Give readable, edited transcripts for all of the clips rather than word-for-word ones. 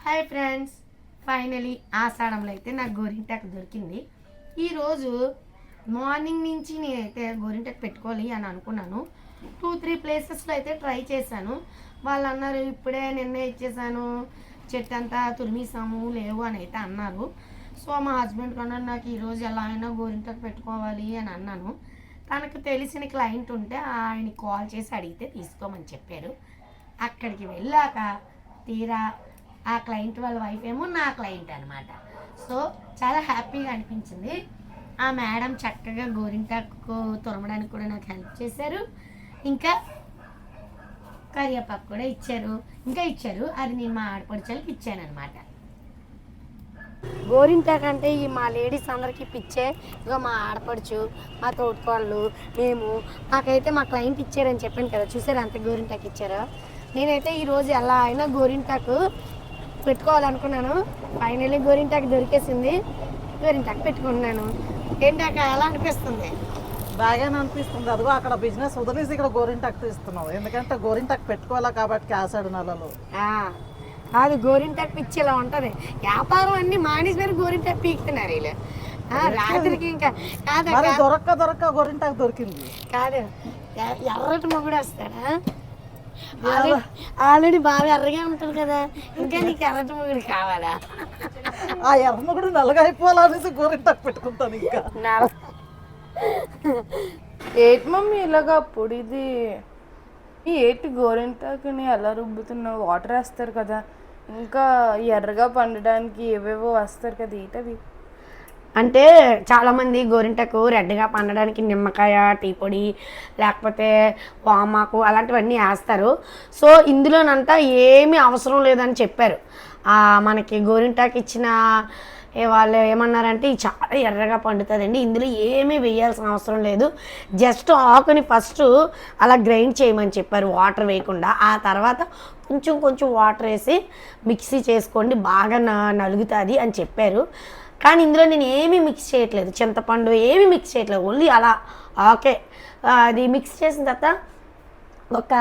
Hi friends, finally ఆషాఢంలో అయితే నాకు గోరింటాకు దొరికింది. ఈరోజు మార్నింగ్ నుంచి నేనైతే గోరింటాకు పెట్టుకోవాలి అని అనుకున్నాను. 2-3 ప్లేసెస్లో అయితే ట్రై చేశాను. వాళ్ళు అన్నారు ఇప్పుడే నిన్నే ఇచ్చేసాను, చెట్టు అంతా తురిమేసాము లేవు అని అయితే అన్నారు. సో మా హస్బెండ్ కొన్నాను, నాకు ఈరోజు ఎలా అయినా గోరింటాకు పెట్టుకోవాలి అని అన్నాను. తనకు తెలిసిన క్లయింట్ ఉంటే ఆయనకి కాల్ చేసి అడిగితే తీసుకోమని చెప్పారు. అక్కడికి వెళ్ళాక తీరా ఆ క్లయింట్ వాళ్ళ వైఫ్ ఏమో నా క్లయింట్ అనమాట. సో చాలా హ్యాపీగా అనిపించింది. ఆ మేడం చక్కగా గోరింటాకు తురమడానికి కూడా నాకు హెల్ప్ చేశారు. ఇంకా కరివేపాకు కూడా ఇచ్చారు. అది నేను మా ఆడపడుచులకి ఇచ్చాను అనమాట. గోరింటాకు అంటే ఈ మా లేడీస్ అందరికీ పిచ్చే. ఇక మా ఆడపడుచు, మా తోటికోళ్ళు, మేము నాకైతే మా క్లయింట్ ఇచ్చారని చెప్పాను కదా, చూసారు అంత గోరింటాకు ఇచ్చారో. నేనైతే ఈరోజు ఎలా అయినా గోరింటాకు పెట్టుకోవాలనుకున్నాను. ఫైనల్లీ గోరింటాకు దొరికేసింది. గోరింటాకు పెట్టుకున్నాను. ఏంటాక ఎలా అనిపిస్తుంది? బాగానే అనిపిస్తుంది. అదిగో అక్కడ బిజినెస్ వదిలేసి ఇక్కడ గోరింటాకు తీస్తున్నావు, ఎందుకంటే గోరింటాకు పెట్టుకోవాలా కాబట్టి ఆషాఢ నెలలో. అది గోరింటాకు పిచ్చి ఇలా ఉంటుంది. వ్యాపారం అన్ని మానేసి గోరింటాకు పీకుతున్నారు వీళ్ళు. రాత్రికి ఇంకా దొరక్క గోరింటాకు దొరికింది కాదు, ఎర్రటి మొగుడు వస్తాడా? ఆల్రెడీ బాగా ఎర్రగా ఉంటుంది కదా, ఇంకా నీకు ఎర్రటి మొగుడు కావాలా? ఆ ఎర్ర మొగుడు నల్లగా అయిపోవాలనేసి గోరింటాకు పెట్టుకుంటాను. ఇంకా ఏటి మమ్మీ ఇలాగా పొడిది ఏటి గోరింటాకుని ఎలా రుబ్బుతున్నావు? వాటర్ వేస్తారు కదా, ఇంకా ఎర్రగా పండడానికి ఏవేవో వేస్తారు కదా, ఏటవి? అంటే చాలామంది గోరింటాకు రెడ్గా పండడానికి నిమ్మకాయ, టీ పొడి, లేకపోతే వామాకు అలాంటివన్నీ వేస్తారు. సో ఇందులోనంతా ఏమీ అవసరం లేదని చెప్పారు. మనకి గోరింటాకు ఇచ్చిన వాళ్ళు ఏమన్నారంటే ఇది చాలా ఎర్రగా పండుతుందండి, ఇందులో ఏమీ వేయాల్సిన అవసరం లేదు, జస్ట్ ఆకుని ఫస్ట్ అలా గ్రైండ్ చేయమని చెప్పారు వాటర్ వేయకుండా. ఆ తర్వాత కొంచెం వాటర్ వేసి మిక్సీ చేసుకోండి, బాగా నలుగుతుంది అని చెప్పారు. కానీ ఇందులో నేను ఏమీ మిక్స్ చేయట్లేదు, చింతపండు ఏమీ మిక్స్ చేయట్లేదు, ఓన్లీ అలా ఓకే. అది మిక్స్ చేసిన తర్వాత ఒక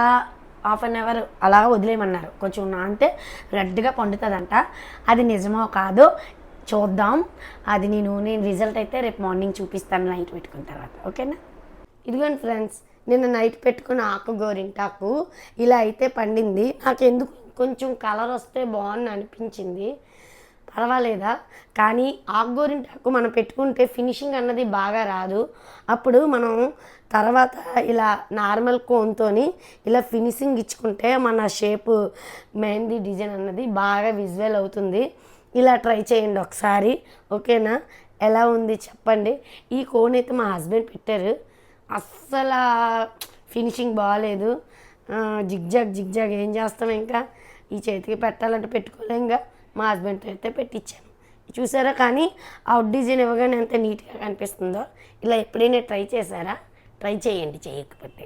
1/2 అవర్ అలా వదిలేయమన్నారు. కొంచెం అంటే రెడ్గా పండుతుందంట. అది నిజమో కాదో చూద్దాం. అది నేను రిజల్ట్ అయితే రేపు మార్నింగ్ చూపిస్తాను నైట్ పెట్టుకున్న తర్వాత, ఓకేనా? ఇదిగోండి ఫ్రెండ్స్, నిన్న నైట్ పెట్టుకున్న ఆకు గోరింటాకు ఇలా అయితే పండింది. నాకు ఎందుకు కొంచెం కలర్ వస్తే బాగుంది అనిపించింది. పర్వాలేదా? కానీ ఆకు గోరింటాకు మనం పెట్టుకుంటే ఫినిషింగ్ అన్నది బాగా రాదు. అప్పుడు మనం తర్వాత ఇలా నార్మల్ కోన్తోని ఇలా ఫినిషింగ్ ఇచ్చుకుంటే మన షేపు మెహందీ డిజైన్ అన్నది బాగా విజువల్ అవుతుంది. ఇలా ట్రై చేయండి ఒకసారి, ఓకేనా? ఎలా ఉంది చెప్పండి. ఈ కోన్ అయితే మా హస్బెండ్ పెట్టారు, అస్సలు ఫినిషింగ్ బాగాలేదు. జిగ్జాగ్ ఏం చేస్తాం, ఇంకా ఈ చేతికి పెట్టాలంటే పెట్టుకోలేంగా. మా హస్బెండ్తో అయితే పెట్టించాను, చూసారా? కానీ అవుట్ డిజైన్ ఇవ్వగానే ఎంత నీట్గా కనిపిస్తుందో. ఇలా ఎప్పుడైనా ట్రై చేశారా? ట్రై చేయండి, చేయకపోతే.